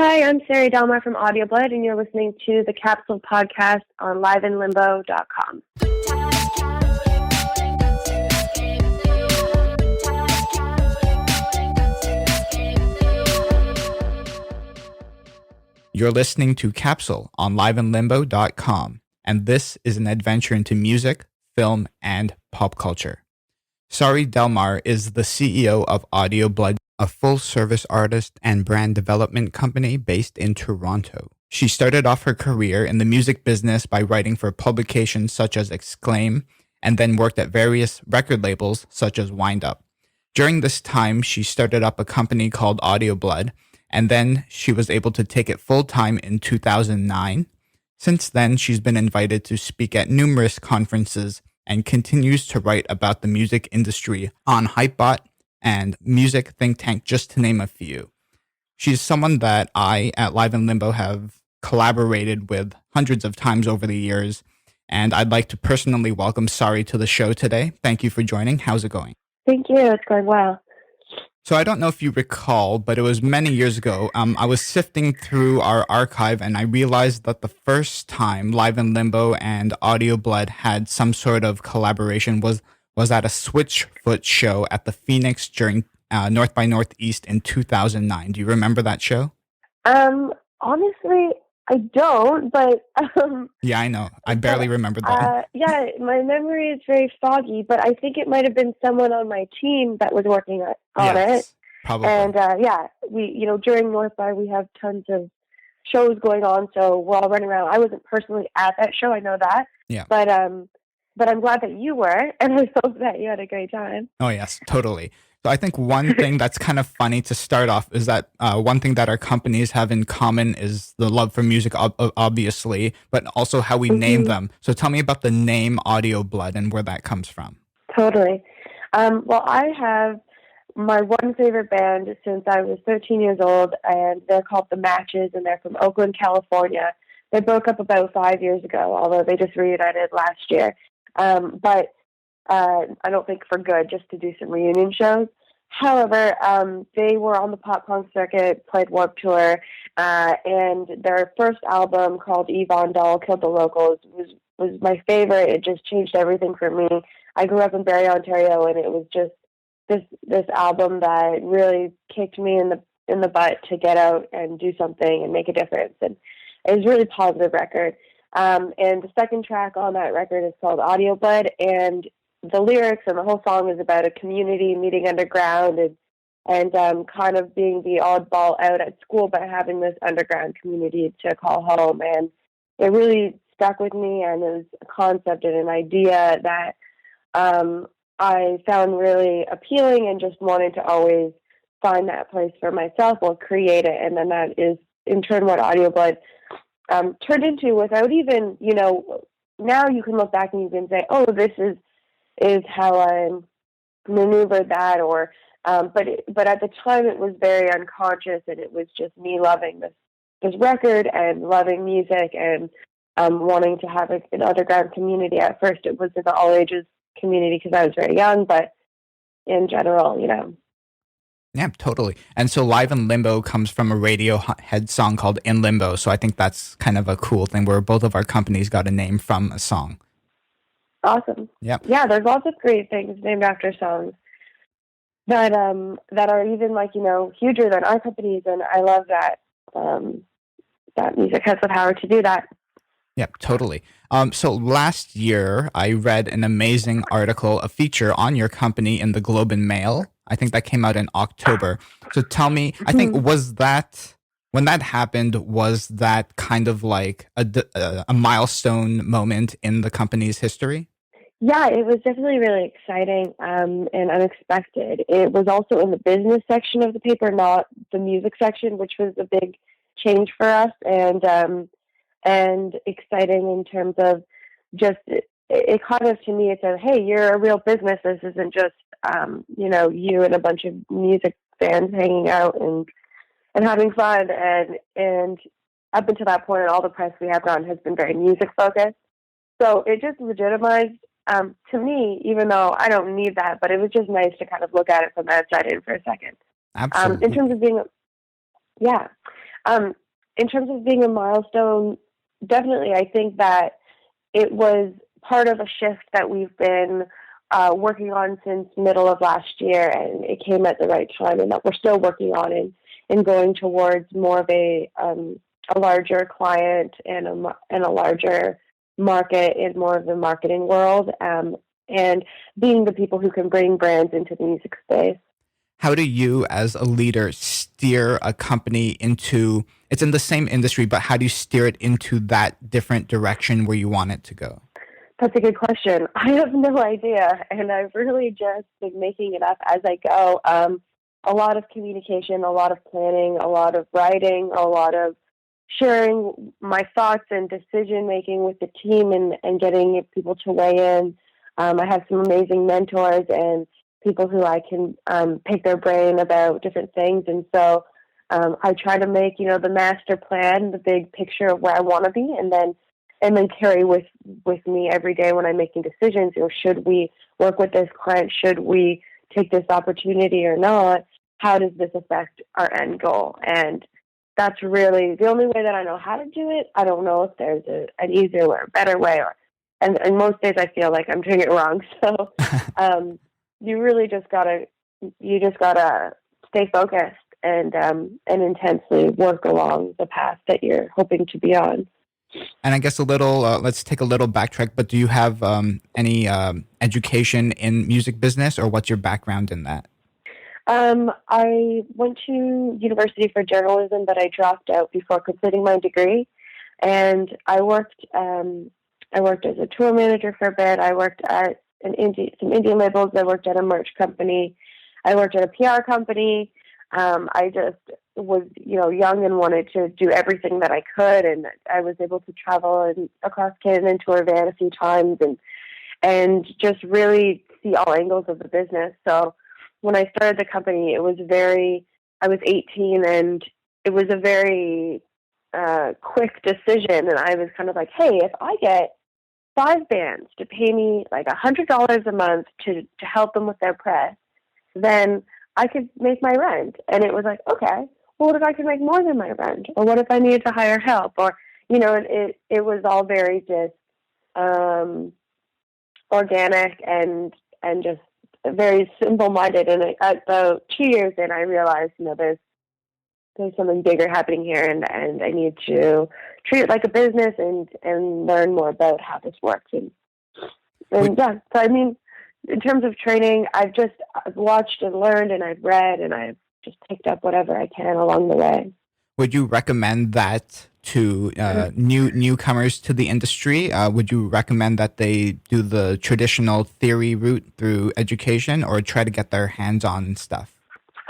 Hi, I'm Sari Delmar from Audio Blood, and you're listening to the Capsule podcast on liveinlimbo.com. You're listening to Capsule on liveinlimbo.com, and this is an adventure into music, film, and pop culture. Sari Delmar is the CEO of Audio Blood, a full-service artist and brand development company based in Toronto. She started off her career in the music business by writing for publications such as Exclaim, and then worked at various record labels such as Wind Up. During this time, she started up a company called Audio Blood, and then she was able to take it full-time in 2009. Since then, she's been invited to speak at numerous conferences and continues to write about the music industry on Hypebot and Music Think Tank, just to name a few. She's someone that I, at Live in Limbo, have collaborated with hundreds of times over the years, and I'd like to personally welcome Sari to the show today. Thank you for joining. How's it going? Thank you. It's going well. So I don't know if you recall, but it was many years ago. I was sifting through our archive and I realized that the first time Live in Limbo and Audio Blood had some sort of collaboration was at a Switchfoot show at the Phoenix during North by Northeast in 2009. Do you remember that show? Honestly, I don't, but Yeah, I know. I barely remember that. yeah, my memory is very foggy, but I think it might have been someone on my team that was working on Yes, it. probably. And we, during North by, we have tons of shows going on, so we're all running around. I wasn't personally at that show, I know that. Yeah. But I'm glad that you were, and I hope that you had a great time. Oh, yes, totally. So I think one thing that's kind of funny to start off is that one thing that our companies have in common is the love for music, obviously, but also how we name them. So tell me about the name Audio Blood and where that comes from. Totally. Well, I have my one favorite band since I was 13 years old, and they're called The Matches, and they're from Oakland, California. They broke up about 5 years ago, although they just reunited last year. But I don't think for good, just to do some reunion shows. However, they were on the pop punk circuit, played Warped Tour, and their first album called Yvonne Doll Killed the Locals was my favorite. It just changed everything for me. I grew up in Barrie, Ontario, and it was just this album that really kicked me in the butt to get out and do something and make a difference. And it was a really positive record. And the second track on that record is called Audio Blood, and the lyrics and the whole song is about a community meeting underground and kind of being the oddball out at school, but having this underground community to call home. And it really stuck with me, and it was a concept and an idea that I found really appealing and just wanted to always find that place for myself or create it. And then that is in turn what Audio Blood turned into, without even, now you can look back and you can say, oh, this is how I maneuvered that, or but at the time it was very unconscious, and it was just me loving this record and loving music and wanting to have an underground community. At first it was an all ages community because I was very young, but in general, Yeah, totally. And so Live in Limbo comes from a Radiohead song called In Limbo. So I think that's kind of a cool thing where both of our companies got a name from a song. Awesome. Yep. Yeah, there's lots of great things named after songs that are even huger than our companies, and I love that that music has the power to do that. Yep, totally. So last year, I read an amazing article, a feature on your company in the Globe and Mail. I think that came out in October. So tell me, I think, when that happened, was that kind of like a milestone moment in the company's history? Yeah, it was definitely really exciting and unexpected. It was also in the business section of the paper, not the music section, which was a big change for us, and exciting in terms of just it kind of, to me, it said, hey, you're a real business. This isn't just you and a bunch of music fans hanging out and having fun, and up until that point, all the press we have gotten has been very music focused. So it just legitimized to me, even though I don't need that, but it was just nice to kind of look at it from the outside in for a second. Absolutely. In terms of being, yeah. Um, in terms of being a milestone, definitely, I think that it was part of a shift that we've been working on since middle of last year, and it came at the right time, and that we're still working on and going towards more of a larger client and a larger market in more of the marketing world, and being the people who can bring brands into the music space. How do you, as a leader, steer a company into, it's in the same industry, but how do you steer it into that different direction where you want it to go? That's a good question. I have no idea, and I've really just been making it up as I go. A lot of communication, a lot of planning, a lot of writing, a lot of sharing my thoughts and decision making with the team, and getting people to weigh in. I have some amazing mentors and people who I can pick their brain about different things, and so I try to make the master plan, the big picture of where I want to be, and then carry with me every day when I'm making decisions. Should we work with this client? Should we take this opportunity or not? How does this affect our end goal? And that's really the only way that I know how to do it. I don't know if there's an easier or a better way, and most days I feel like I'm doing it wrong. So you really just gotta stay focused and intensely work along the path that you're hoping to be on. And I guess let's take a little backtrack, but do you have any education in music business, or what's your background in that? I went to university for journalism, but I dropped out before completing my degree. And I worked as a tour manager for a bit. I worked at some indie labels. I worked at a merch company. I worked at a PR company. I just was, young and wanted to do everything that I could, and I was able to travel across Canada in tour van a few times, and just really see all angles of the business. So when I started the company, I was 18, and it was a very quick decision, and I was kind of like, hey, if I get 5 bands to pay me like $100 a month to help them with their press, then I could make my rent. And it was like, okay, well, what if I could make more than my rent? Or what if I needed to hire help? Or, it was all very just organic and just very simple-minded. And about 2 years in, I realized, there's something bigger happening here, and I need to treat it like a business and learn more about how this works. And yeah, so I mean, in terms of training, I've watched and learned, and I've read, and I've just picked up whatever I can along the way. Would you recommend that to newcomers to the industry? Would you recommend that they do the traditional theory route through education, or try to get their hands on stuff?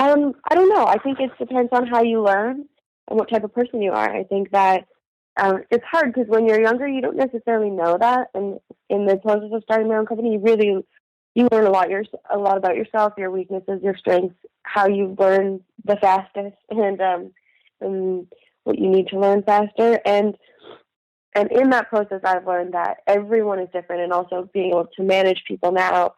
I don't know. I think it depends on how you learn and what type of person you are. I think that it's hard because when you're younger, you don't necessarily know that, and in the process of starting my own company, you learn a lot about yourself, your weaknesses, your strengths, how you learn the fastest, and what you need to learn faster. And in that process, I've learned that everyone is different, and also being able to manage people now,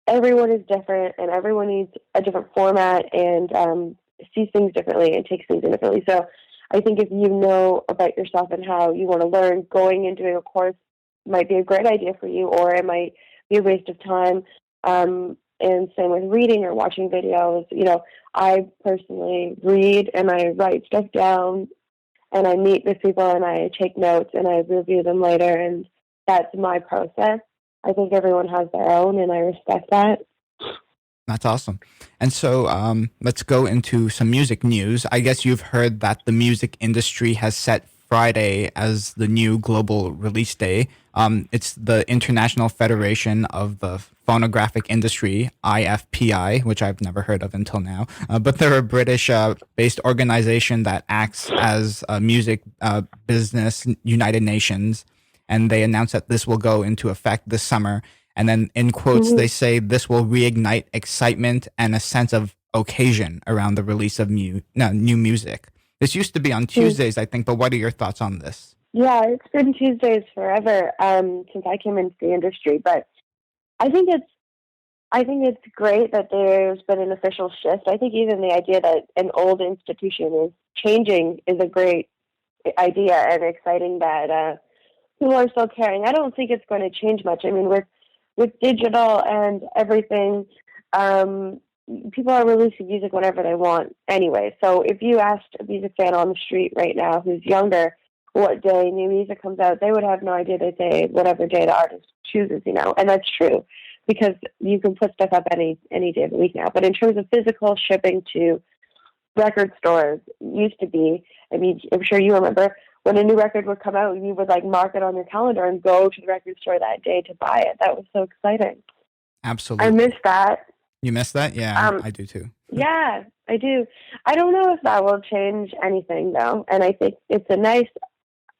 everyone is different, and everyone needs a different format, and sees things differently and takes things differently. So I think if you know about yourself and how you want to learn, going and doing a course might be a great idea for you, or it might be a waste of time. And same with reading or watching videos. I personally read and I write stuff down, and I meet with people and I take notes and I review them later, and that's my process. I think everyone has their own, and I respect that. That's awesome. And so let's go into some music news. I guess you've heard that the music industry has set Friday as the new global release day. It's the International Federation of the Phonographic Industry, IFPI, which I've never heard of until now. But they're a British-based organization that acts as a music business United Nations. And they announced that this will go into effect this summer. And then in quotes, they say this will reignite excitement and a sense of occasion around the release of new music. This used to be on Tuesdays, I think, but what are your thoughts on this? Yeah, it's been Tuesdays forever since I came into the industry, but I think I think it's great that there's been an official shift. I think even the idea that an old institution is changing is a great idea and exciting that people are still caring. I don't think it's going to change much. I mean, with digital and everything, um, people are releasing music whenever they want anyway. So if you asked a music fan on the street right now who's younger what day new music comes out, they would have no idea. They'd say whatever day the artist chooses, and that's true because you can put stuff up any day of the week now. But in terms of physical shipping to record stores, used to be, I mean, I'm sure you remember when a new record would come out, you would like mark it on your calendar and go to the record store that day to buy it. That was so exciting. Absolutely. I miss that. You miss that? Yeah, I do too. Yeah, I do. I don't know if that will change anything though, and I think it's a nice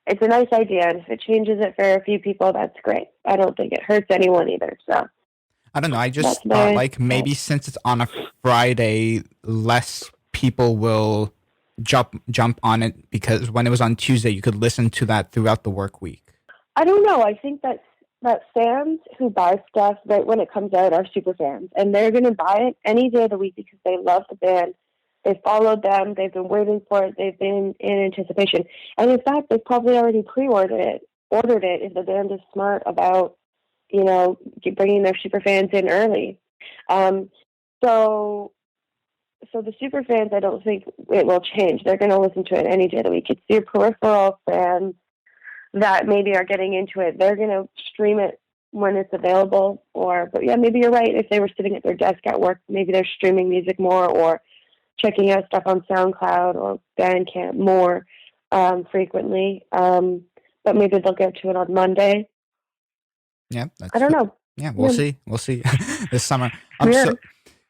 idea. And if it changes it for a few people, that's great. I don't think it hurts anyone either. So I don't know. I just thought like maybe since it's on a Friday, less people will jump on it because when it was on Tuesday, you could listen to that throughout the work week. I don't know. I think that fans who buy stuff right when it comes out are super fans, and they're going to buy it any day of the week because they love the band. They followed them. They've been waiting for it. They've been in anticipation, and in fact, they've probably already pre-ordered it. If the band is smart about bringing their super fans in early. So the super fans, I don't think it will change. They're going to listen to it any day of the week. It's your peripheral fans that maybe are getting into it. They're going to stream it when it's available. But yeah, maybe you're right. If they were sitting at their desk at work, maybe they're streaming music more or checking out stuff on SoundCloud or Bandcamp more frequently. But maybe they'll get to it on Monday. Yeah, I don't know. Yeah, we'll see. We'll see this summer.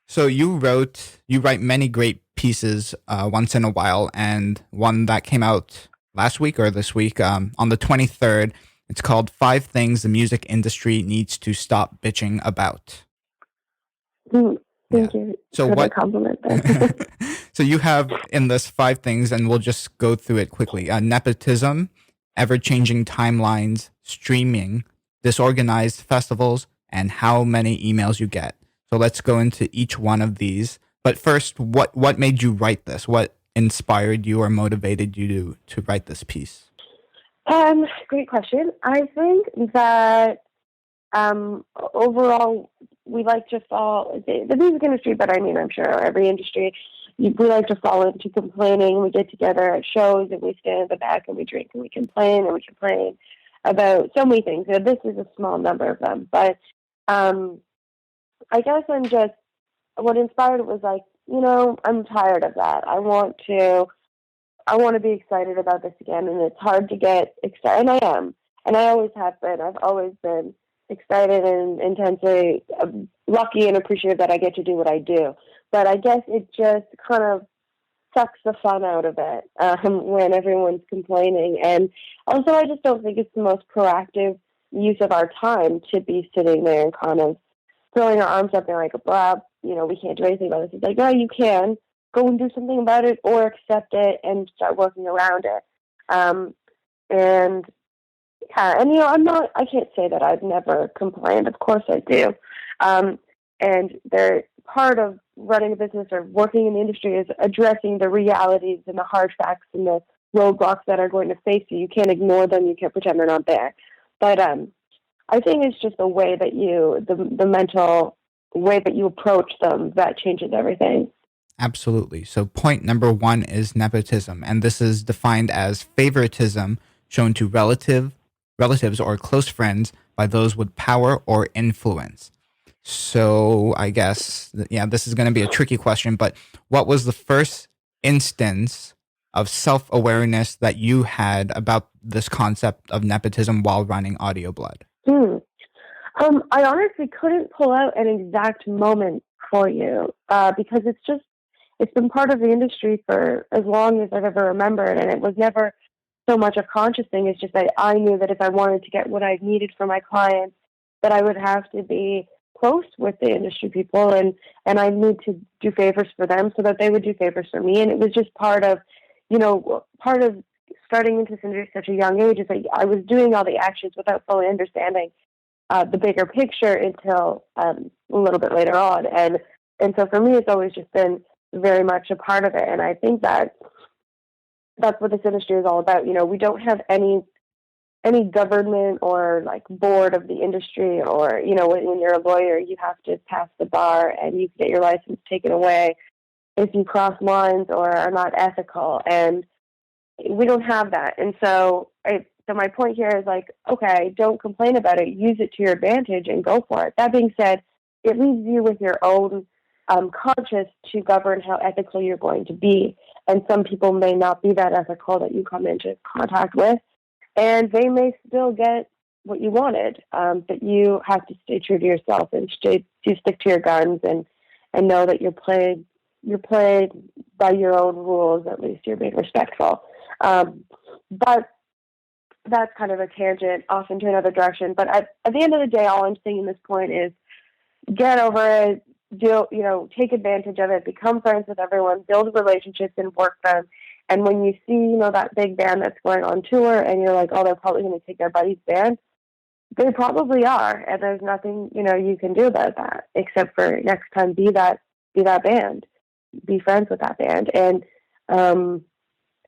So you write many great pieces once in a while, and one that came out last week or this week on the 23rd. It's called 5 Things the Music Industry Needs to Stop Bitching About. Thank you. So what compliment there. So you have in this 5 things, and we'll just go through it quickly. Nepotism, ever-changing timelines, streaming, disorganized festivals, and how many emails you get. So let's go into each one of these. But first, what made you write this? What inspired you or motivated you to write this piece? Great question. I think that overall, we like to fall, the music industry, but I mean, I'm sure every industry, we like to fall into complaining. We get together at shows and we stand at the back and we drink and we complain about so many things. This is a small number of them, but I guess what inspired it was like, I'm tired of that. I want to be excited about this again, and it's hard to get excited, and I am, and I always have been. I've always been excited and intensely lucky and appreciative that I get to do what I do. But I guess it just kind of sucks the fun out of it when everyone's complaining. And also, I just don't think it's the most proactive use of our time to be sitting there and kind of throwing our arms up and like, blah, we can't do anything about this. It's like, no, you can go and do something about it or accept it and start working around it. And I can't say that I've never complained. Of course I do. And they're part of running a business or working in the industry is addressing the realities and the hard facts and the roadblocks that are going to face you. You can't ignore them. You can't pretend they're not there. But I think it's just the way that the mental way that you approach them that changes everything. Absolutely. So point number 1 is nepotism, and this is defined as favoritism shown to relatives or close friends by those with power or influence. So I guess, this is going to be a tricky question, but what was the first instance of self-awareness that you had about this concept of nepotism while running Audio Blood? I honestly couldn't pull out an exact moment for you because it's been part of the industry for as long as I've ever remembered, and it was never so much a conscious thing. It's just that I knew that if I wanted to get what I needed from my clients, that I would have to be close with the industry people, and I need to do favors for them so that they would do favors for me. And it was just part of starting into this industry at such a young age is that I was doing all the actions without fully understanding the bigger picture until a little bit later on. And so for me, it's always just been very much a part of it. And I think that that's what this industry is all about. We don't have any government or like board of the industry, or when you're a lawyer, you have to pass the bar and you get your license taken away if you cross lines or are not ethical. And we don't have that. And so my point here is like, okay, don't complain about it, use it to your advantage and go for it. That being said, it leaves you with your own conscience to govern how ethical you're going to be. And some people may not be that ethical that you come into contact with, and they may still get what you wanted. But you have to stay true to yourself and stick to your guns, and know that you're played by your own rules. At least you're being respectful. But that's kind of a tangent off into another direction. But at the end of the day, all I'm saying at this point is get over it. Take advantage of it, become friends with everyone, build relationships and work them. And when you see, that big band that's going on tour and you're like, oh, they're probably going to take their buddy's band, they probably are. And there's nothing, you can do about that except for next time be that band, be friends with that band. And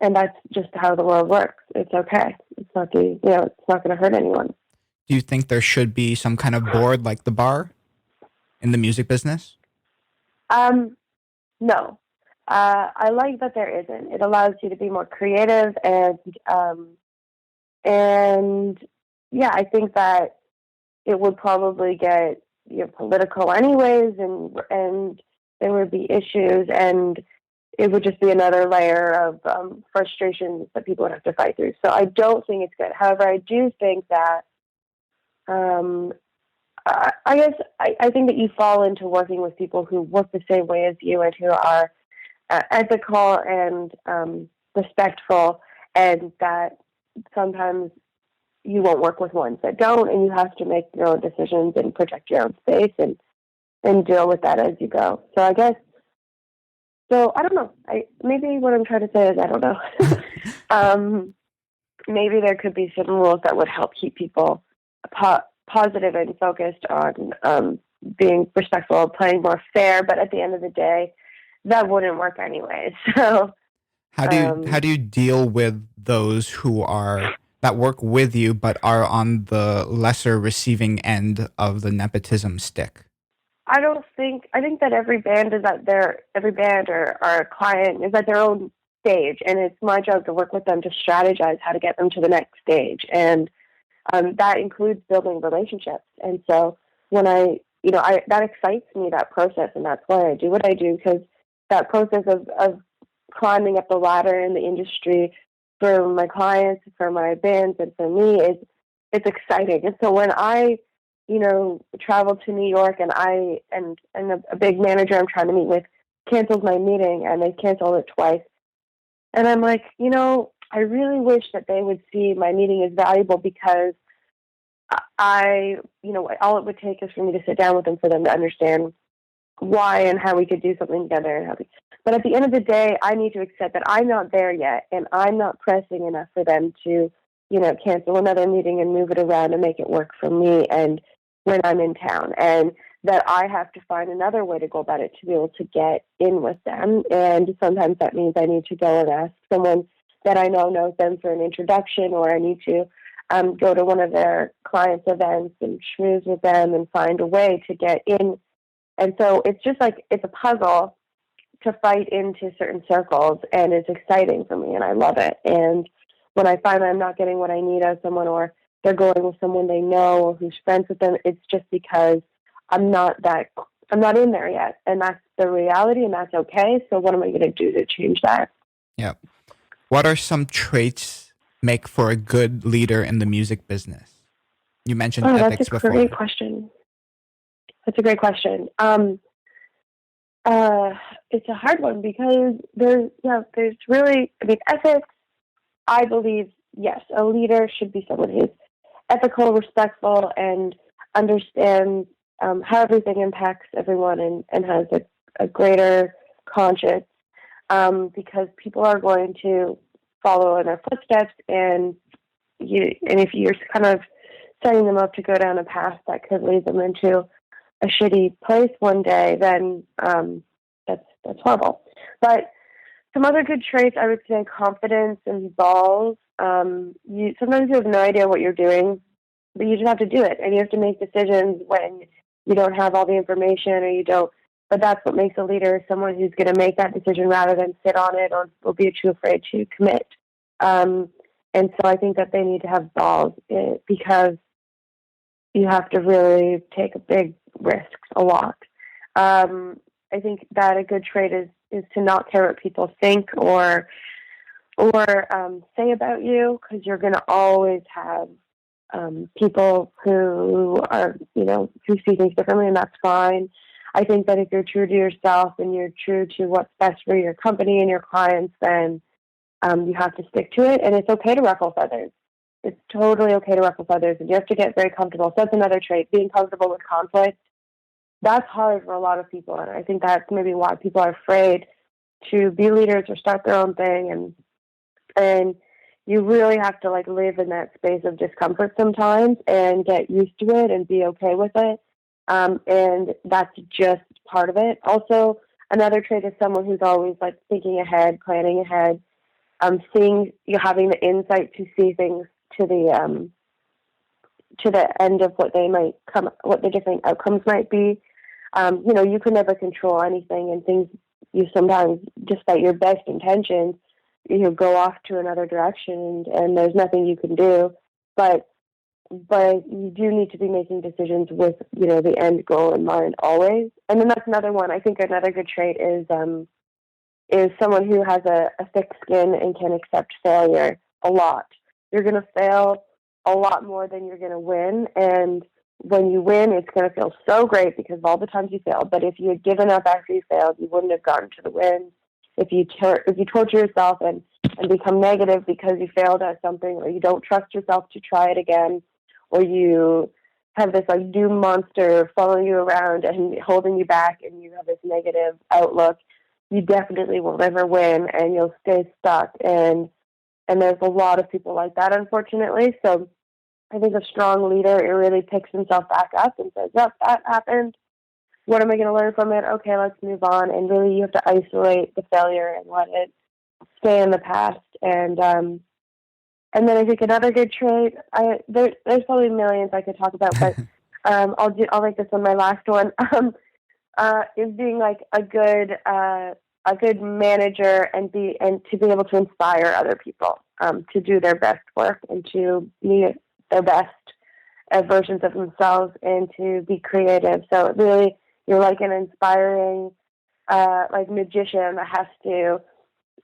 that's just how the world works. It's okay. It's not it's not going to hurt anyone. Do you think there should be some kind of board like the bar in the music business? No. I like that there isn't. It allows you to be more creative and yeah, I think that it would probably get political anyways, and there would be issues, and it would just be another layer of frustrations that people would have to fight through. So I don't think it's good. However, I do think that I guess I think that you fall into working with people who work the same way as you and who are ethical and respectful, and that sometimes you won't work with ones that don't, and you have to make your own decisions and protect your own space and deal with that as you go. So I guess, I don't know. Maybe what I'm trying to say is I don't know. Maybe there could be some rules that would help keep people positive and focused on being respectful, playing more fair. But at the end of the day, that wouldn't work anyway. So how do you deal with those that work with you but are on the lesser receiving end of the nepotism stick? I think that every band or our client is at their own stage, and it's my job to work with them to strategize how to get them to the next stage. And that includes building relationships. And so when that excites me, that process, and that's why I do what I do, because that process of climbing up the ladder in the industry for my clients, for my bands, and for me it's exciting. And so when I travel to New York and a big manager I'm trying to meet with cancels my meeting, and they canceled it twice, and I'm like, I really wish that they would see my meeting as valuable, because all it would take is for me to sit down with them, for them to understand why and how we could do something together. But at the end of the day, I need to accept that I'm not there yet, and I'm not pressing enough for them to, cancel another meeting and move it around and make it work for me and when I'm in town, and that I have to find another way to go about it to be able to get in with them. And sometimes that means I need to go and ask someone that I know knows them for an introduction, or I need to go to one of their clients' events and schmooze with them and find a way to get in. And so it's just like, it's a puzzle to fight into certain circles, and it's exciting for me, and I love it. And when I find I'm not getting what I need out of someone, or they're going with someone they know or who's friends with them, it's just because I'm not in there yet. And that's the reality, and that's okay. So what am I going to do to change that? Yeah. What are some traits make for a good leader in the music business? You mentioned ethics before. That's a great question. It's a hard one, because there's really, ethics, I believe, yes, a leader should be someone who's ethical, respectful, and understands how everything impacts everyone, and has a greater conscience, because people are going to follow in their footsteps, and if you're kind of setting them up to go down a path that could lead them into a shitty place one day, then that's horrible. But some other good traits, I would say confidence and balls. Sometimes you have no idea what you're doing, but you just have to do it, and you have to make decisions when you don't have all the information or you don't. But that's what makes a leader, someone who's going to make that decision rather than sit on it or be too afraid to commit. And so I think that they need to have balls because you have to really take a big risks a lot. I think that a good trait is to not care what people think or say about you, because you're going to always have people who are, who see things differently, and that's fine. I think that if you're true to yourself and you're true to what's best for your company and your clients, then you have to stick to it, and it's okay to ruffle feathers. It's totally okay to ruffle feathers, and you have to get very comfortable. So that's another trait, being comfortable with conflict. That's hard for a lot of people, and I think that's maybe why people are afraid to be leaders or start their own thing, and you really have to live in that space of discomfort sometimes and get used to it and be okay with it. And that's just part of it. Also, another trait is someone who's always thinking ahead, planning ahead, having the insight to see things to the end of what the different outcomes might be. You can never control anything, and things you sometimes, despite your best intentions, go off to another direction, and there's nothing you can do. But you do need to be making decisions with the end goal in mind always. And then that's another one. I think another good trait is someone who has a thick skin and can accept failure a lot. You're going to fail a lot more than you're going to win, and when you win, it's going to feel so great because of all the times you failed. But if you had given up after you failed, you wouldn't have gotten to the win. If you torture yourself and become negative because you failed at something, or you don't trust yourself to try it again, or you have this doom monster following you around and holding you back, and you have this negative outlook, you definitely will never win, and you'll stay stuck. And there's a lot of people like that, unfortunately. So I think a strong leader, it really picks himself back up and says, yep, that happened. What am I going to learn from it? Okay, let's move on. And really, you have to isolate the failure and let it stay in the past. And then I think another good trait, there's probably millions I could talk about, but I'll make this one my last one. Is being a good manager and to be able to inspire other people to do their best work and to be their best versions of themselves and to be creative. So really, you're like an inspiring magician that has to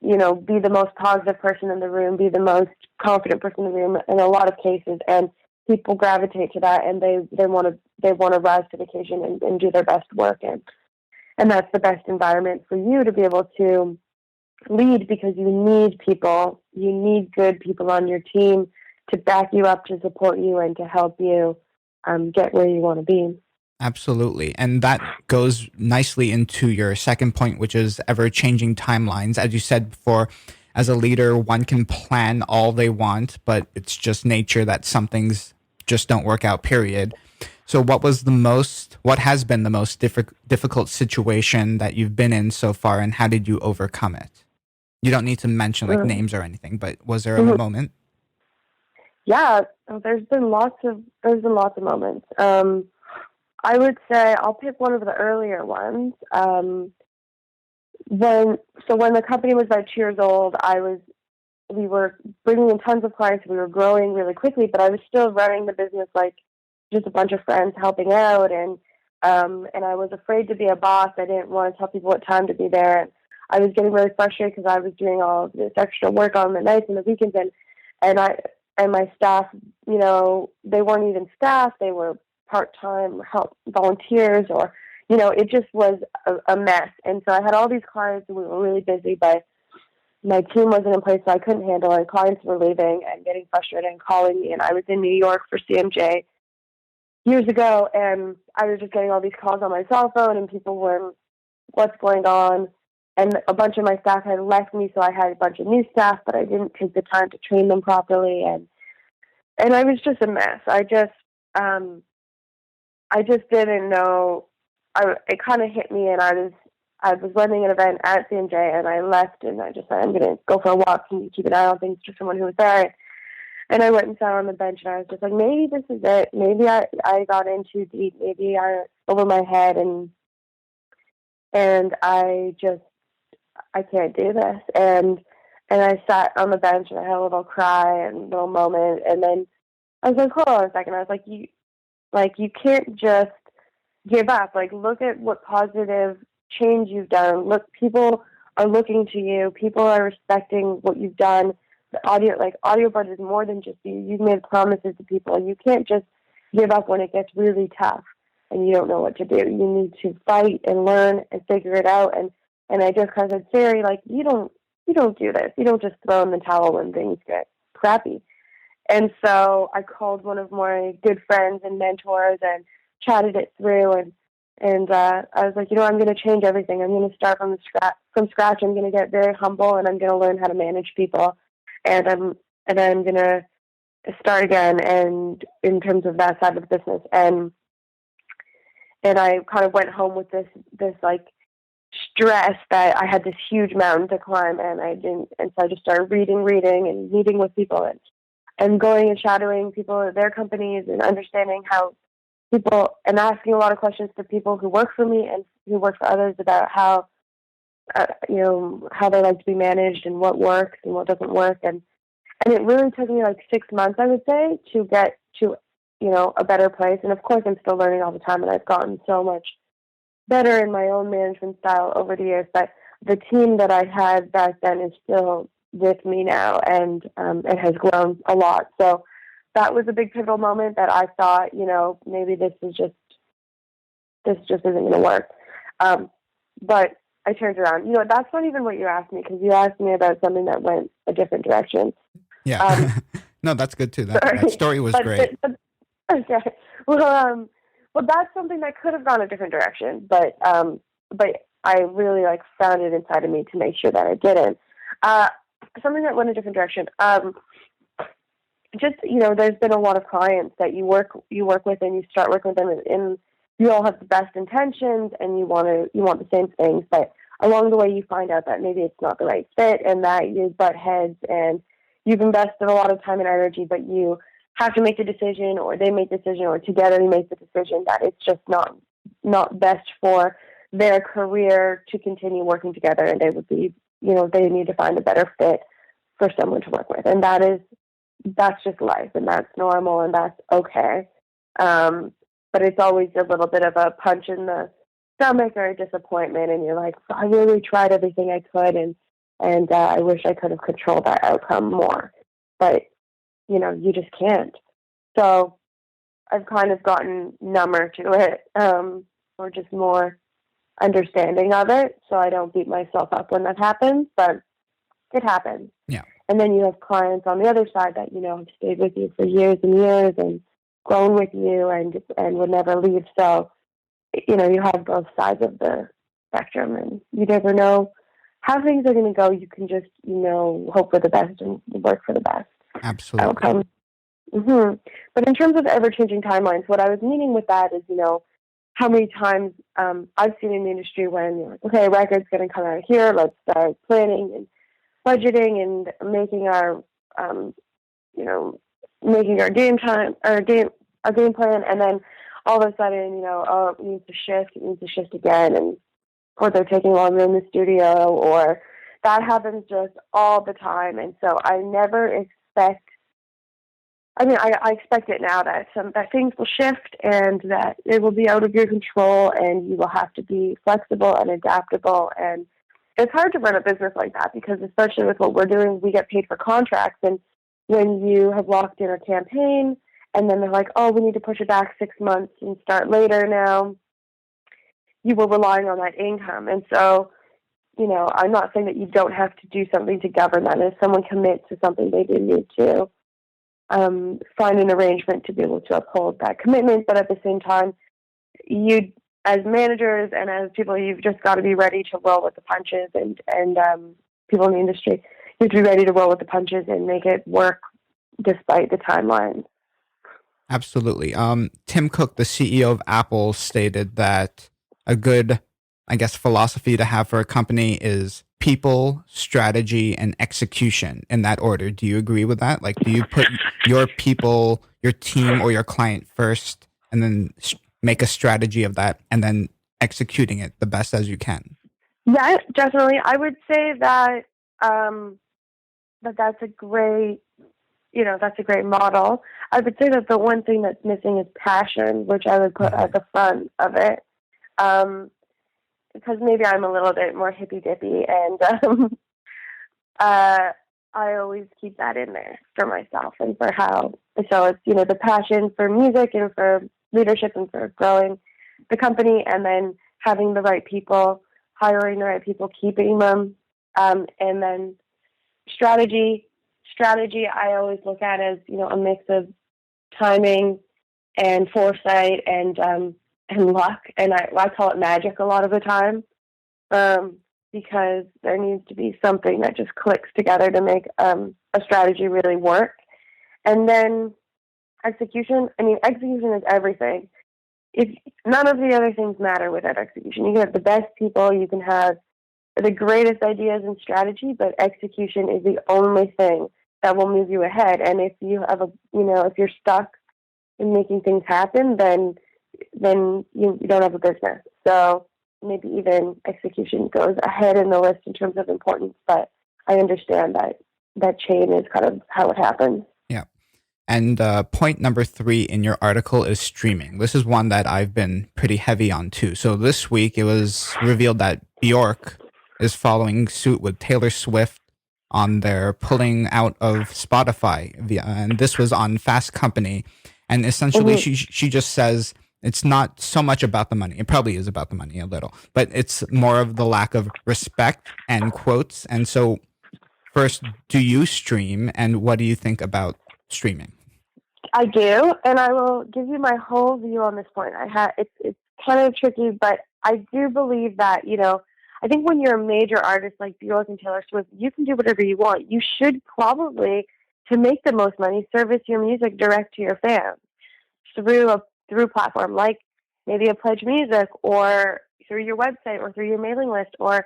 be the most positive person in the room, be the most confident person in the room in a lot of cases, and people gravitate to that, and they want to rise to the occasion and do their best work, and that's the best environment for you to be able to lead, because you need good people on your team to back you up, to support you, and to help you get where you want to be. Absolutely. And that goes nicely into your second point, which is ever-changing timelines. As you said before, as a leader, one can plan all they want, but it's just nature that some things just don't work out, period. So what has been the most difficult situation that you've been in so far, and how did you overcome it? You don't need to mention names or anything, but was there a moment? Yeah, there's been lots of moments. I would say I'll pick one of the earlier ones. When the company was about 2 years old, we were bringing in tons of clients. We were growing really quickly, but I was still running the business like just a bunch of friends helping out, and I was afraid to be a boss. I didn't want to tell people what time to be there. And I was getting really frustrated because I was doing all of this extra work on the nights and the weekends, and my staff, they weren't even staff; they were part-time help volunteers, or it just was a mess. And so I had all these clients, and we were really busy, but my team wasn't in place, so I couldn't handle it. Clients were leaving and getting frustrated and calling me, and I was in New York for CMJ years ago, and I was just getting all these calls on my cell phone, and people were, what's going on? And a bunch of my staff had left me, so I had a bunch of new staff, but I didn't take the time to train them properly, and I was just a mess. I just didn't know. It kind of hit me, and I was running an event at CMJ, and I left, and I just said, I'm going to go for a walk. Can you keep an eye on things for someone who was there? And I went and sat on the bench, and I was just like, maybe this is it. Maybe I got in too deep. Maybe I over my head, and I can't do this. And I sat on the bench, and I had a little cry and a little moment, and then I was like, hold on a second. I was like, you can't just give up. Like, look at what positive change you've done. Look, people are looking to you. People are respecting what you've done. The audio bud is more than just you. You've made promises to people. You can't just give up when it gets really tough and you don't know what to do. You need to fight and learn and figure it out. And I just kind of said, Sari, like, you don't do this. You don't just throw in the towel when things get crappy. And so I called one of my good friends and mentors and chatted it through, and I was like, I'm going to change everything. I'm going to start from scratch. I'm going to get very humble, and I'm going to learn how to manage people, and I'm going to start again. And in terms of that side of the business, and I kind of went home with this like stress that I had this huge mountain to climb, and I didn't. And so I just started reading, and meeting with people, and going and shadowing people at their companies, and understanding how people, and asking a lot of questions to people who work for me and who work for others about how how they like to be managed and what works and what doesn't work. And it really took me like 6 months, I would say, to get to a better place. And of course I'm still learning all the time, and I've gotten so much better in my own management style over the years. But the team that I had back then is still with me now, and it has grown a lot. So that was a big pivotal moment that I thought, maybe this just isn't going to work. But I turned around. That's not even what you asked me, because you asked me about something that went a different direction. Yeah. No, that's good too. That story was great. Okay. Well, that's something that could have gone a different direction, but I really found it inside of me to make sure that it didn't. Something that went a different direction. Just there's been a lot of clients that you work with, and you start working with them, and you all have the best intentions, and you want the same things, but along the way you find out that maybe it's not the right fit, and that you butt heads, and you've invested a lot of time and energy, but you have to make the decision, or they make the decision, or together you make the decision that it's just not best for their career to continue working together, and they would be, they need to find a better fit for someone to work with. And that's just life, and that's normal, and that's okay. But it's always a little bit of a punch in the stomach or a disappointment, and you're like, I really tried everything I could, and I wish I could have controlled that outcome more. But, you just can't. So I've kind of gotten number to it, or just more understanding of it, so I don't beat myself up when that happens, but it happens. Yeah. And then you have clients on the other side that, have stayed with you for years and years and grown with you and would never leave. So, you have both sides of the spectrum, and you never know how things are going to go. You can just, hope for the best and work for the best Absolutely. outcome. Mm-hmm. But in terms of ever-changing timelines, what I was meaning with that is, how many times I've seen in the industry when you're like, okay, a record's going to come out of here, let's start planning and budgeting and making our, making our game plan, and then all of a sudden, it needs to shift again, or they're taking longer in the studio, or that happens just all the time. And so I never expect, I expect it now that things will shift, and that it will be out of your control, and you will have to be flexible and adaptable. And it's hard to run a business like that, because especially with what we're doing, we get paid for contracts. And when you have locked in a campaign, and then they're like, oh, we need to push it back 6 months and start later now, you were relying on that income. And so, I'm not saying that you don't have to do something to govern that. And if someone commits to something, they do need to find an arrangement to be able to uphold that commitment. But at the same time, you, as managers and as people, you've just got to be ready to roll with the punches, and people in the industry, you have to be ready to roll with the punches and make it work despite the timeline. Absolutely. Tim Cook, the CEO of Apple, stated that a good, I guess, philosophy to have for a company is people, strategy, and execution in that order. Do you agree with that? Like, do you put your people, your team, or your client first, and then make a strategy of that, and then executing it the best as you can? Yeah, definitely. I would say that that's a great, that's a great model. I would say that the one thing that's missing is passion, which I would put at the front of it. Because maybe I'm a little bit more hippy dippy, and I always keep that in there for myself and for how. So it's the passion for music and for leadership and for growing the company, and then having the right people, hiring the right people, keeping them, and then strategy. Strategy I always look at as a mix of timing and foresight and luck, and I call it magic a lot of the time, because there needs to be something that just clicks together to make a strategy really work. And then execution. I mean, execution is everything. If none of the other things matter without execution, you can have the best people, you can have the greatest ideas and strategy, but execution is the only thing that will move you ahead. And if you have if you're stuck in making things happen, then you don't have a business. So maybe even execution goes ahead in the list in terms of importance, but I understand that chain is kind of how it happens. Yeah. And point number 3 in your article is streaming. This is one that I've been pretty heavy on too. So this week it was revealed that Bjork is following suit with Taylor Swift on their pulling out of Spotify. And this was on Fast Company. And essentially she just says it's not so much about the money. It probably is about the money a little, but it's more of the lack of respect and quotes. And so first, do you stream, and what do you think about streaming? I do, and I will give you my whole view on this point. It's kind of tricky, but I do believe that I think when you're a major artist like Bjork and Taylor Swift, you can do whatever you want. You should probably, to make the most money, service your music direct to your fans through a platform like maybe a Pledge Music, or through your website, or through your mailing list, or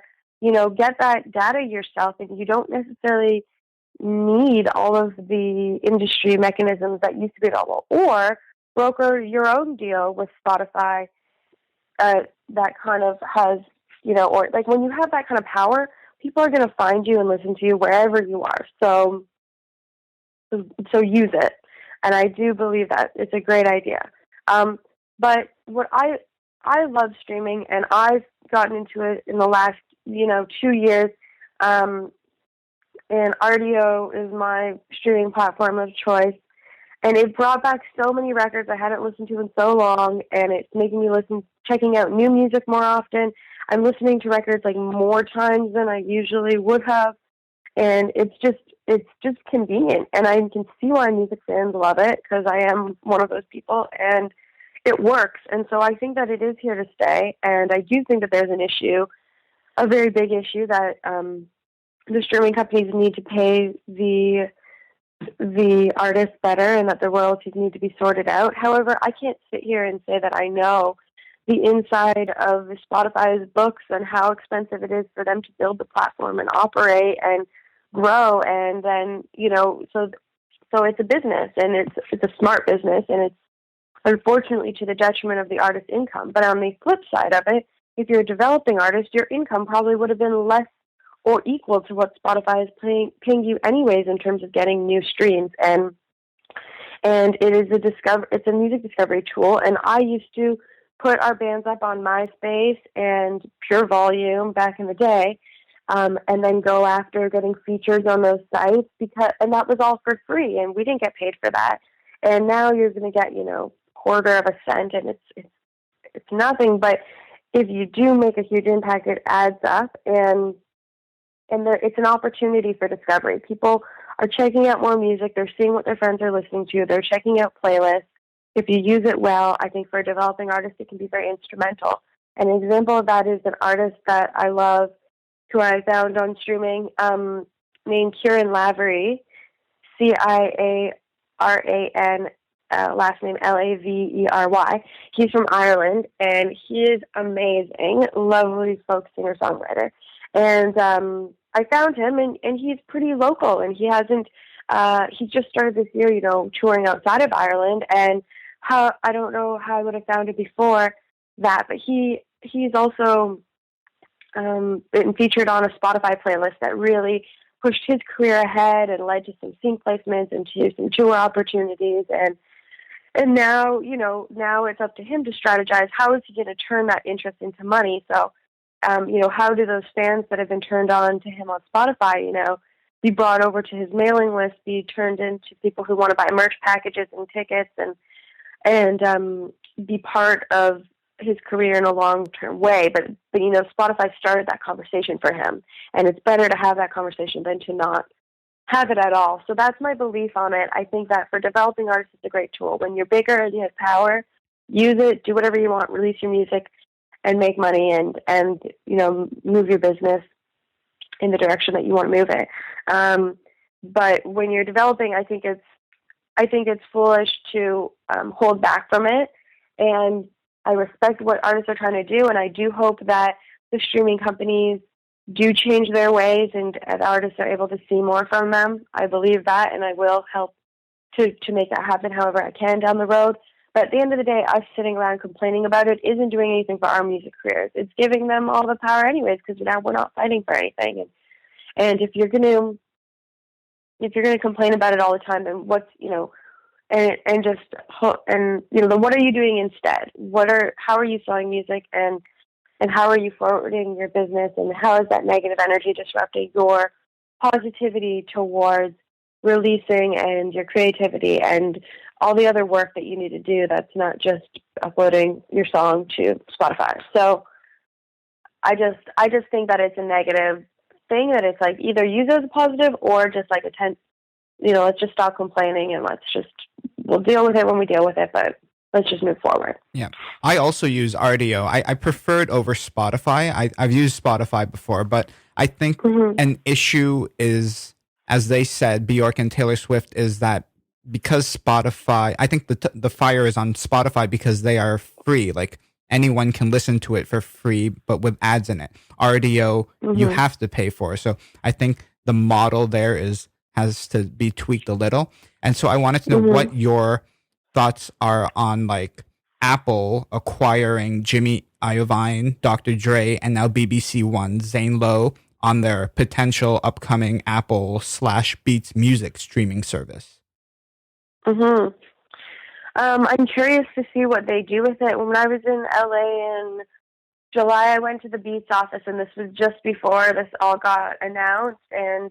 get that data yourself, and you don't necessarily need all of the industry mechanisms that used to be available, or broker your own deal with Spotify, that kind of has, or like when you have that kind of power, people are going to find you and listen to you wherever you are. So use it. And I do believe that it's a great idea. But what I love streaming, and I've gotten into it in the last 2 years. And RDO is my streaming platform of choice. And it brought back so many records I hadn't listened to in so long, and it's making me checking out new music more often. I'm listening to records like more times than I usually would have, and it's just convenient. And I can see why music fans love it, because I am one of those people, and it works. And so I think that it is here to stay, and I do think that there's an issue, a very big issue, that the streaming companies need to pay the artists better, and that the royalties need to be sorted out. However, I can't sit here and say that I know the inside of Spotify's books and how expensive it is for them to build the platform and operate and grow. And then, so it's a business, and it's a smart business, and it's unfortunately to the detriment of the artist's income. But on the flip side of it, if you're a developing artist, your income probably would have been less or equal to what Spotify is paying you anyways in terms of getting new streams. And it is it's a music discovery tool. And I used to put our bands up on MySpace and Pure Volume back in the day, and then go after getting features on those sites, and that was all for free, and we didn't get paid for that. And now you're going to get quarter of a cent, and it's nothing. But if you do make a huge impact, it adds up, and it's an opportunity for discovery. People are checking out more music. They're seeing what their friends are listening to. They're checking out playlists. If you use it well, I think for a developing artist, it can be very instrumental. An example of that is an artist that I love, who I found on streaming, named Kieran Lavery, Ciaran last name Lavery. He's from Ireland, and he is amazing, lovely folk singer-songwriter. And I found him, and he's pretty local, and he hasn't, he just started this year, touring outside of Ireland, and I don't know how I would have found it before that, but he's also been featured on a Spotify playlist that really pushed his career ahead and led to some sync placements and to some tour opportunities. And now, now it's up to him to strategize how is he going to turn that interest into money. So, how do those fans that have been turned on to him on Spotify, be brought over to his mailing list, be turned into people who want to buy merch packages and tickets and be part of his career in a long-term way. But Spotify started that conversation for him, and it's better to have that conversation than to not have it at all. So that's my belief on it. I think that for developing artists, it's a great tool. When you're bigger and you have power, use it, do whatever you want, release your music, and make money, and move your business in the direction that you want to move it. But when you're developing, I think it's foolish to hold back from it. And I respect what artists are trying to do, and I do hope that the streaming companies do change their ways and artists are able to see more from them. I believe that, and I will help to make that happen however I can down the road. But at the end of the day, us sitting around complaining about it isn't doing anything for our music careers. It's giving them all the power anyways, because now we're not fighting for anything. And if you're going to complain about it all the time, then what's, then what are you doing instead? How are you selling music, and how are you forwarding your business, and how is that negative energy disrupting your positivity towards releasing and your creativity and all the other work that you need to do that's not just uploading your song to Spotify. So I just think that it's a negative thing, that it's like either use it as a positive or just like let's just stop complaining and we'll deal with it when we deal with it, but let's just move forward. Yeah. I also use RDO. I prefer it over Spotify. I've used Spotify before, but I think an issue is, as they said, Bjork and Taylor Swift, is that because Spotify, I think the fire is on Spotify because they are free. Like anyone can listen to it for free, but with ads in it. RDO, you have to pay for. So I think the model there has to be tweaked a little. And so I wanted to know what your thoughts are on like Apple acquiring Jimmy Iovine, Dr. Dre, and now BBC One, Zane Lowe, on their potential upcoming Apple/Beats music streaming service. I'm curious to see what they do with it. When I was in LA in July, I went to the Beats office, and this was just before this all got announced, and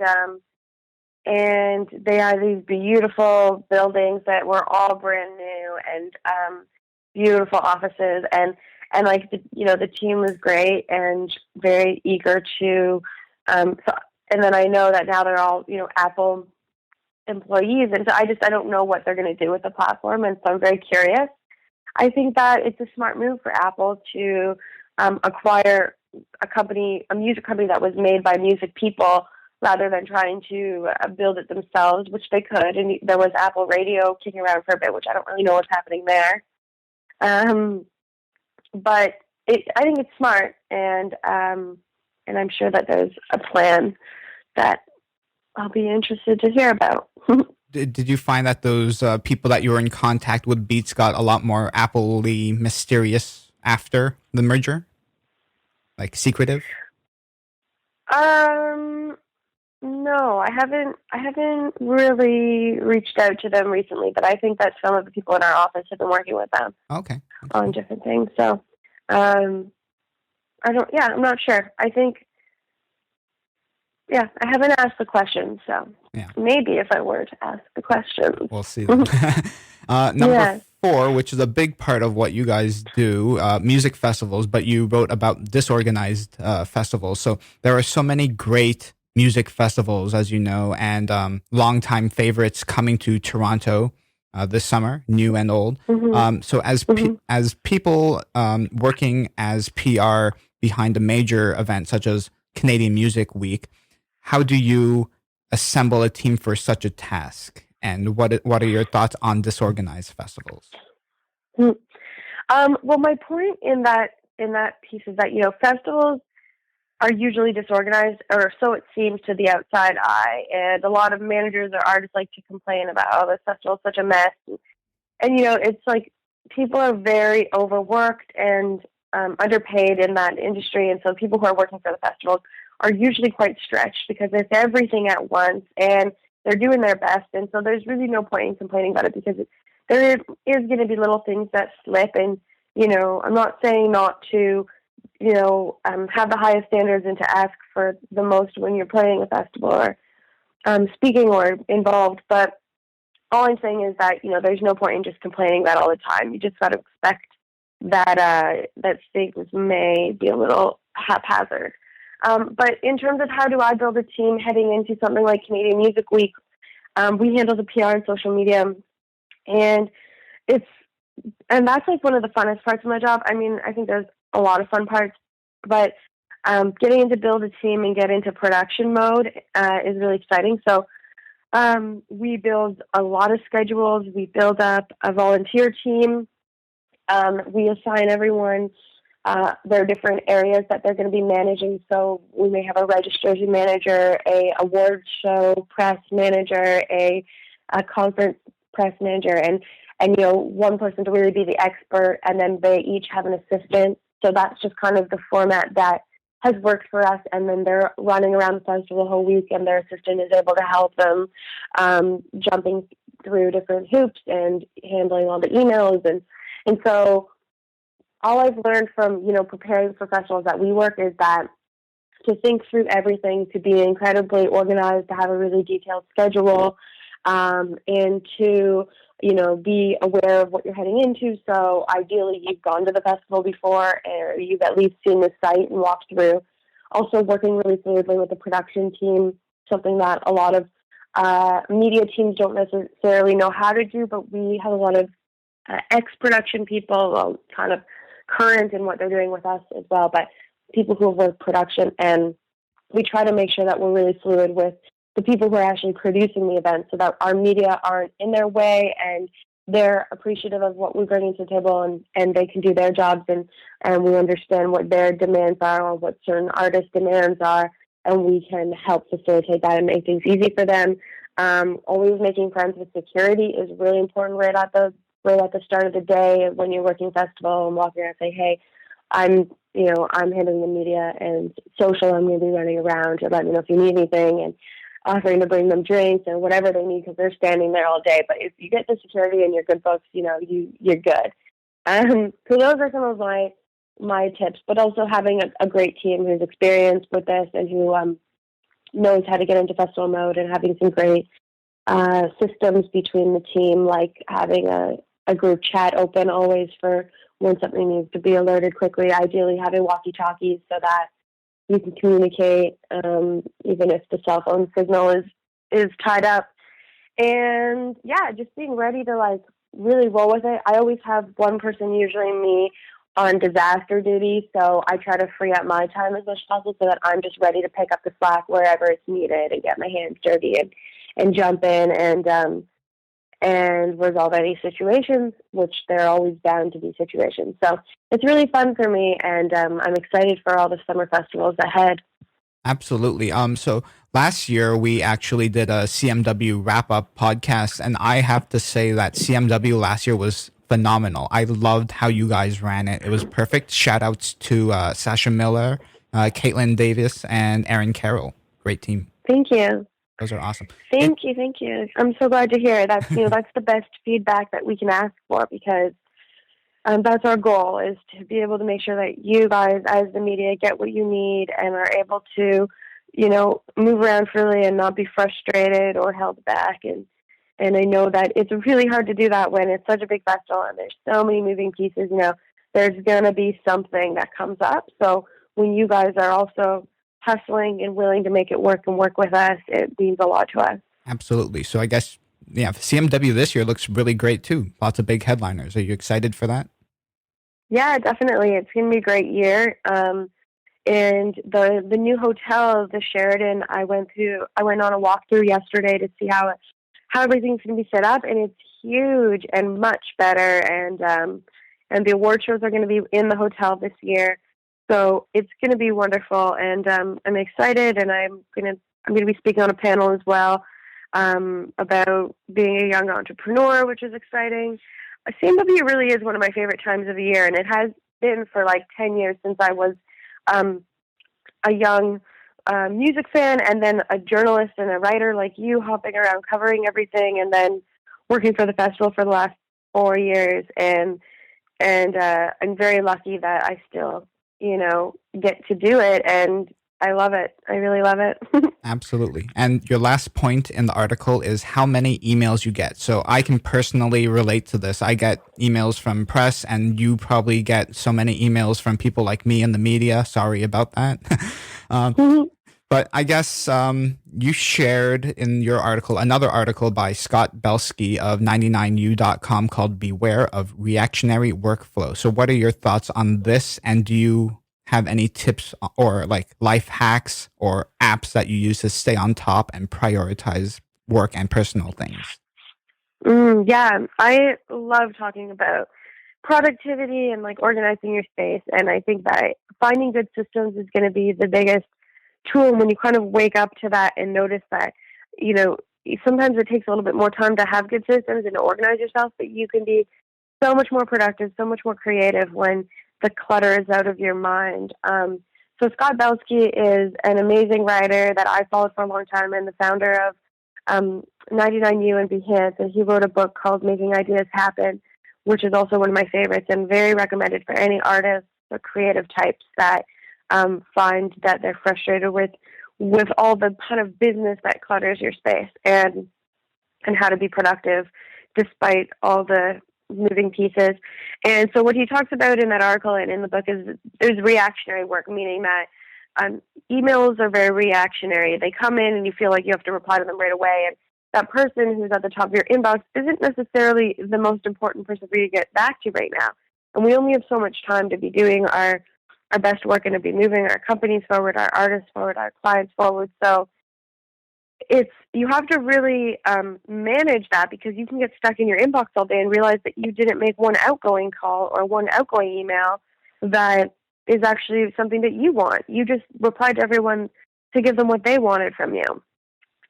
they had these beautiful buildings that were all brand new and beautiful offices, and like the team was great and very eager to and then I know that now they're all Apple employees, and so I don't know what they're going to do with the platform, and so I'm very curious. I think that it's a smart move for Apple to acquire a music company that was made by music people, rather than trying to build it themselves, which they could. And there was Apple Radio kicking around for a bit, which I don't really know what's happening there. But I think it's smart, and I'm sure that there's a plan that I'll be interested to hear about. Did you find that those people that you were in contact with Beats got a lot more Apple-y mysterious after the merger? Like secretive? No, I haven't really reached out to them recently, but I think that some of the people in our office have been working with them on different things. So, I'm not sure. I think, I haven't asked the question, so maybe if I were to ask the question. We'll see. Number 4, which is a big part of what you guys do, music festivals, but you wrote about disorganized festivals. So there are so many great music festivals, as you know, and longtime favorites coming to Toronto this summer, new and old. So as people working as PR behind a major event such as Canadian Music Week, how do you assemble a team for such a task? And what are your thoughts on disorganized festivals? Hmm. Well, my point in that piece is that festivals are usually disorganized, or so it seems to the outside eye. And a lot of managers or artists like to complain about, oh, this festival is such a mess. And it's like people are very overworked and underpaid in that industry. And so people who are working for the festivals are usually quite stretched because it's everything at once and they're doing their best. And so there's really no point in complaining about it because there is going to be little things that slip. And, I'm not saying not to have the highest standards and to ask for the most when you're playing a festival or speaking or involved. But all I'm saying is that, there's no point in just complaining about all the time. You just got to expect that things may be a little haphazard. But in terms of how do I build a team heading into something like Canadian Music Week, we handle the PR and social media, and that's like one of the funnest parts of my job. I mean, I think there's a lot of fun parts, but getting into build a team and get into production mode is really exciting. So we build a lot of schedules. We build up a volunteer team. We assign everyone their different areas that they're going to be managing. So we may have a registration manager, a award show press manager, a conference press manager, and one person to really be the expert, and then they each have an assistant. So that's just kind of the format that has worked for us, and then they're running around the festival the whole week, and their assistant is able to help them jumping through different hoops and handling all the emails. And so all I've learned from, preparing for festivals that we work is that to think through everything, to be incredibly organized, to have a really detailed schedule, and to, be aware of what you're heading into. So ideally you've gone to the festival before, or you've at least seen the site and walked through. Also working really fluidly with the production team, something that a lot of media teams don't necessarily know how to do, but we have a lot of ex-production people, kind of current in what they're doing with us as well, but people who have worked production, and we try to make sure that we're really fluid with the people who are actually producing the event so that our media aren't in their way and they're appreciative of what we bring to the table, and they can do their jobs, and we understand what their demands are or what certain artists' demands are, and we can help facilitate that and make things easy for them. Always making friends with security is really important right at the start of the day when you're working festival, and walking around and say, hey, I'm handling the media and social. I'm going to be running around to let me know if you need anything, and offering to bring them drinks and whatever they need because they're standing there all day. But if you get the security and you're good folks, you're good. So those are some of my tips, but also having a great team who's experienced with this and who knows how to get into festival mode, and having some great systems between the team, like having a group chat open always for when something needs to be alerted quickly, ideally having walkie-talkies so that you can communicate even if the cell phone signal is tied up. And yeah, just being ready to really roll with it. I always have one person, usually me, on disaster duty, so I try to free up my time as much as possible so that I'm just ready to pick up the slack wherever it's needed and get my hands dirty and jump in and resolve any situations, which there are always bound to be situations. So it's really fun for me, and I'm excited for all the summer festivals ahead. Absolutely. So last year we actually did a CMW wrap-up podcast, and I have to say that CMW last year was phenomenal. I loved how you guys ran it. It was perfect. Shout outs to Sasha Miller, Caitlin Davis, and Aaron Carroll. Great team. Thank you. Those are awesome. Thank you. I'm so glad to hear it. That's that's the best feedback that we can ask for, because that's our goal, is to be able to make sure that you guys, as the media, get what you need and are able to, move around freely and not be frustrated or held back. And I know that it's really hard to do that when it's such a big festival and there's so many moving pieces. There's going to be something that comes up. So when you guys are also hustling and willing to make it work and work with us, it means a lot to us. Absolutely. So I guess, CMW this year looks really great too. Lots of big headliners. Are you excited for that? Yeah, definitely. It's going to be a great year. And the new hotel, the Sheridan, I went on a walkthrough yesterday to see how how everything's going to be set up, and it's huge and much better. And the award shows are going to be in the hotel this year, so it's going to be wonderful. And I'm excited, and I'm going to be speaking on a panel as well about being a young entrepreneur, which is exciting. CMW really is one of my favorite times of the year, and it has been for like 10 years since I was a young music fan, and then a journalist and a writer like you, hopping around covering everything, and then working for the festival for the last 4 years. And I'm very lucky that I still, get to do it, and I love it. I really love it. Absolutely. And your last point in the article is how many emails you get. So I can personally relate to this. I get emails from press, and you probably get so many emails from people like me in the media. Sorry about that. But I guess you shared in your article another article by Scott Belsky of 99u.com called Beware of Reactionary Workflow. So what are your thoughts on this? And do you have any tips or like life hacks or apps that you use to stay on top and prioritize work and personal things? Yeah, I love talking about productivity and like organizing your space. And I think that finding good systems is going to be the biggest tool when you kind of wake up to that and notice that, sometimes it takes a little bit more time to have good systems and to organize yourself, but you can be so much more productive, so much more creative when the clutter is out of your mind. So Scott Belsky is an amazing writer that I followed for a long time, and the founder of 99U and Behance, and he wrote a book called Making Ideas Happen, which is also one of my favorites and very recommended for any artists or creative types that find that they're frustrated with all the kind of business that clutters your space, and how to be productive despite all the moving pieces. And so what he talks about in that article and in the book is there's reactionary work, meaning that emails are very reactionary. They come in and you feel like you have to reply to them right away. And that person who's at the top of your inbox isn't necessarily the most important person for you to get back to right now. And we only have so much time to be doing our best work and to be moving our companies forward, our artists forward, our clients forward. So you have to really manage that, because you can get stuck in your inbox all day and realize that you didn't make one outgoing call or one outgoing email that is actually something that you want. You just replied to everyone to give them what they wanted from you.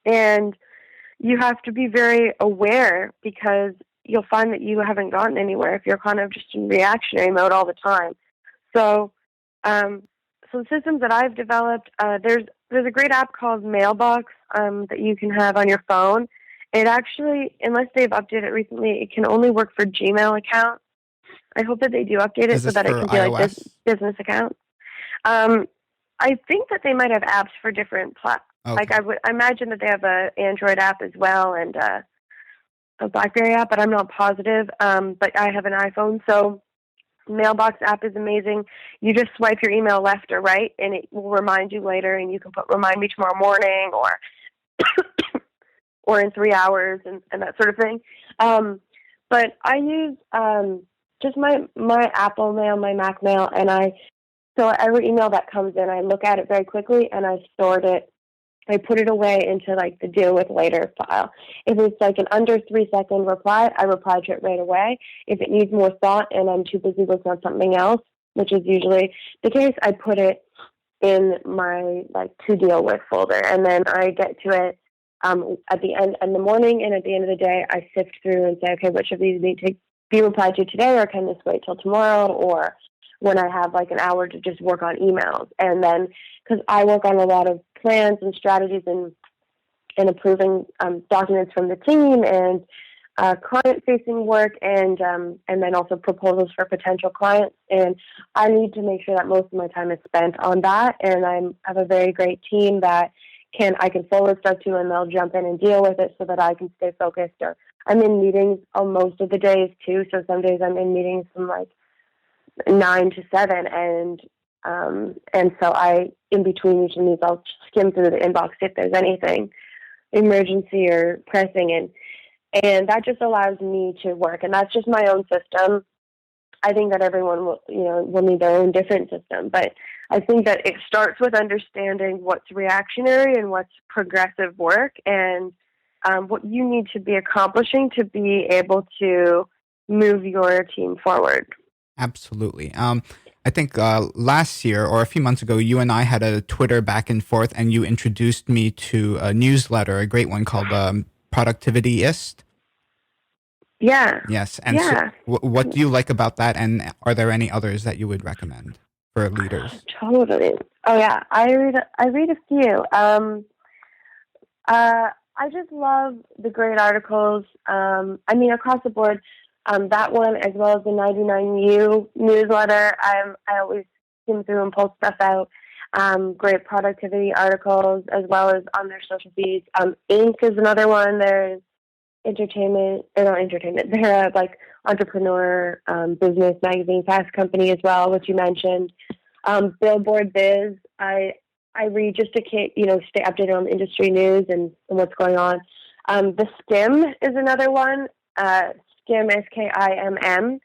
And you have to be very aware, because you'll find that you haven't gotten anywhere if you're kind of just in reactionary mode all the time. So the systems that I've developed, there's a great app called Mailbox that you can have on your phone. It actually, unless they've updated it recently, it can only work for Gmail accounts. I hope that they do update it so that it can be like this business accounts. I think that they might have apps for different platforms. Okay. Like I imagine that they have a Android app as well, and a BlackBerry app, but I'm not positive. But I have an iPhone, so Mailbox app is amazing. You just swipe your email left or right, and it will remind you later, and you can put remind me tomorrow morning or or in 3 hours and that sort of thing. But I use just my Apple Mail, my Mac Mail, and so every email that comes in, I look at it very quickly, and I sort it. I put it away into like the deal with later file. If it's like an under 3-second reply, I reply to it right away. If it needs more thought and I'm too busy working on something else, which is usually the case, I put it in my like to deal with folder, and then I get to it at the end in the morning, and at the end of the day, I sift through and say, okay, which of these need to be replied to today, or can this wait till tomorrow, or when I have like an hour to just work on emails. And then, because I work on a lot of plans and strategies and approving documents from the team, and client-facing work, and then also proposals for potential clients. And I need to make sure that most of my time is spent on that. And I have a very great team that I can forward stuff to, and they'll jump in and deal with it so that I can stay focused. Or I'm in meetings on most of the days too. So some days I'm in meetings from like 9 to 7, and so in between each of these, I'll skim through the inbox if there's anything emergency or pressing, and that just allows me to work. And that's just my own system. I think that everyone will need their own different system, but I think that it starts with understanding what's reactionary and what's progressive work, and what you need to be accomplishing to be able to move your team forward. Absolutely. I think last year or a few months ago, you and I had a Twitter back and forth, and you introduced me to a newsletter, a great one called Productivityist. Yeah. Yes. And yeah. so what do you like about that? And are there any others that you would recommend for leaders? Totally. Oh yeah, I read a few. I just love the great articles. I mean, across the board, that one as well as the 99U newsletter. I always skim through and pull stuff out. Great productivity articles as well as on their social feeds. Inc. is another one. There's entertainment, or not entertainment. They're like entrepreneur business magazine, Fast Company as well, which you mentioned. Billboard Biz. I read just to stay updated on industry news and what's going on. The Skim is another one. Skim, SKIMM,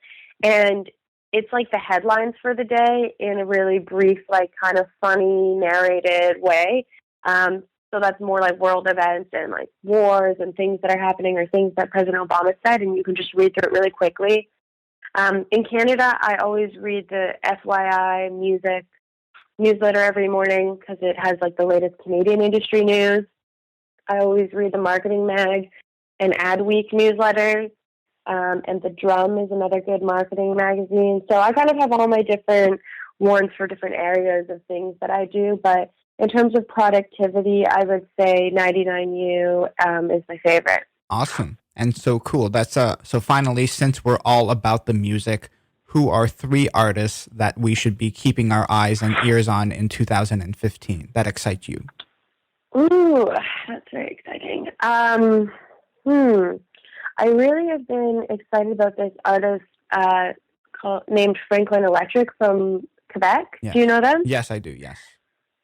and it's like the headlines for the day in a really brief, like kind of funny narrated way. So that's more like world events and like wars and things that are happening or things that President Obama said, and you can just read through it really quickly. In Canada, I always read the FYI music newsletter every morning because it has like the latest Canadian industry news. I always read the Marketing Mag and Adweek newsletters, and The Drum is another good marketing magazine. So I kind of have all my different ones for different areas of things that I do, but in terms of productivity, I would say 99U is my favorite. Awesome. And so cool. That's so finally, since we're all about the music, who are 3 artists that we should be keeping our eyes and ears on in 2015 that excite you? Ooh, that's very exciting. I really have been excited about this artist named Franklin Electric from Quebec. Yes. Do you know them? Yes, I do. Yes.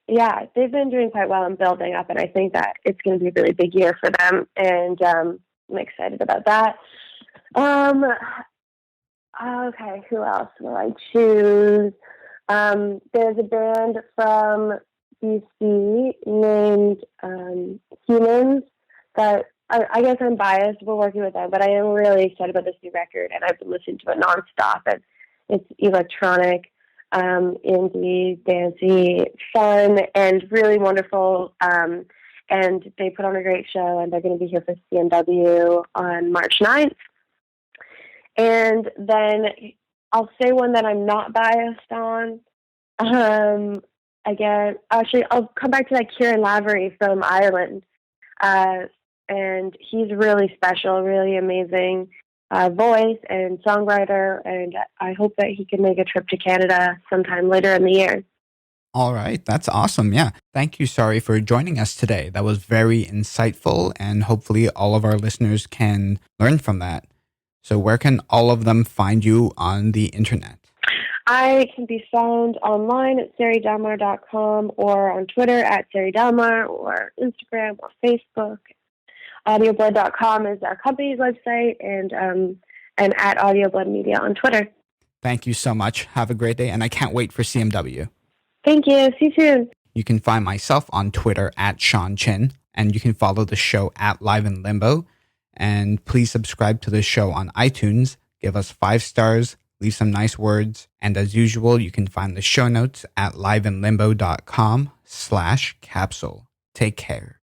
Yeah, they've been doing quite well and building up, and I think that it's going to be a really big year for them, and I'm excited about that. Okay, who else will I choose? There's a band from BC named Humans that I guess I'm biased. We're working with them, but I am really excited about this new record, and I've been listening to it nonstop. And it's electronic, indie, dancey, fun, and really wonderful. And they put on a great show, and they're going to be here for CMW on March 9th. And then I'll say one that I'm not biased on. Again, actually, I'll come back to that Kieran Lavery from Ireland. And he's really special, really amazing voice and songwriter. And I hope that he can make a trip to Canada sometime later in the year. All right. That's awesome. Yeah. Thank you, Sari, for joining us today. That was very insightful, and hopefully all of our listeners can learn from that. So where can all of them find you on the internet? I can be found online at SariDelmar.com or on Twitter at Sari Delmar or Instagram or Facebook. AudioBlood.com is our company's website, and at AudioBlood Media on Twitter. Thank you so much. Have a great day, and I can't wait for CMW. Thank you. See you soon. You can find myself on Twitter at Sean Chin, and you can follow the show at Live in Limbo. And please subscribe to the show on iTunes. Give us 5 stars, leave some nice words. And as usual, you can find the show notes at liveinlimbo.com/capsule. Take care.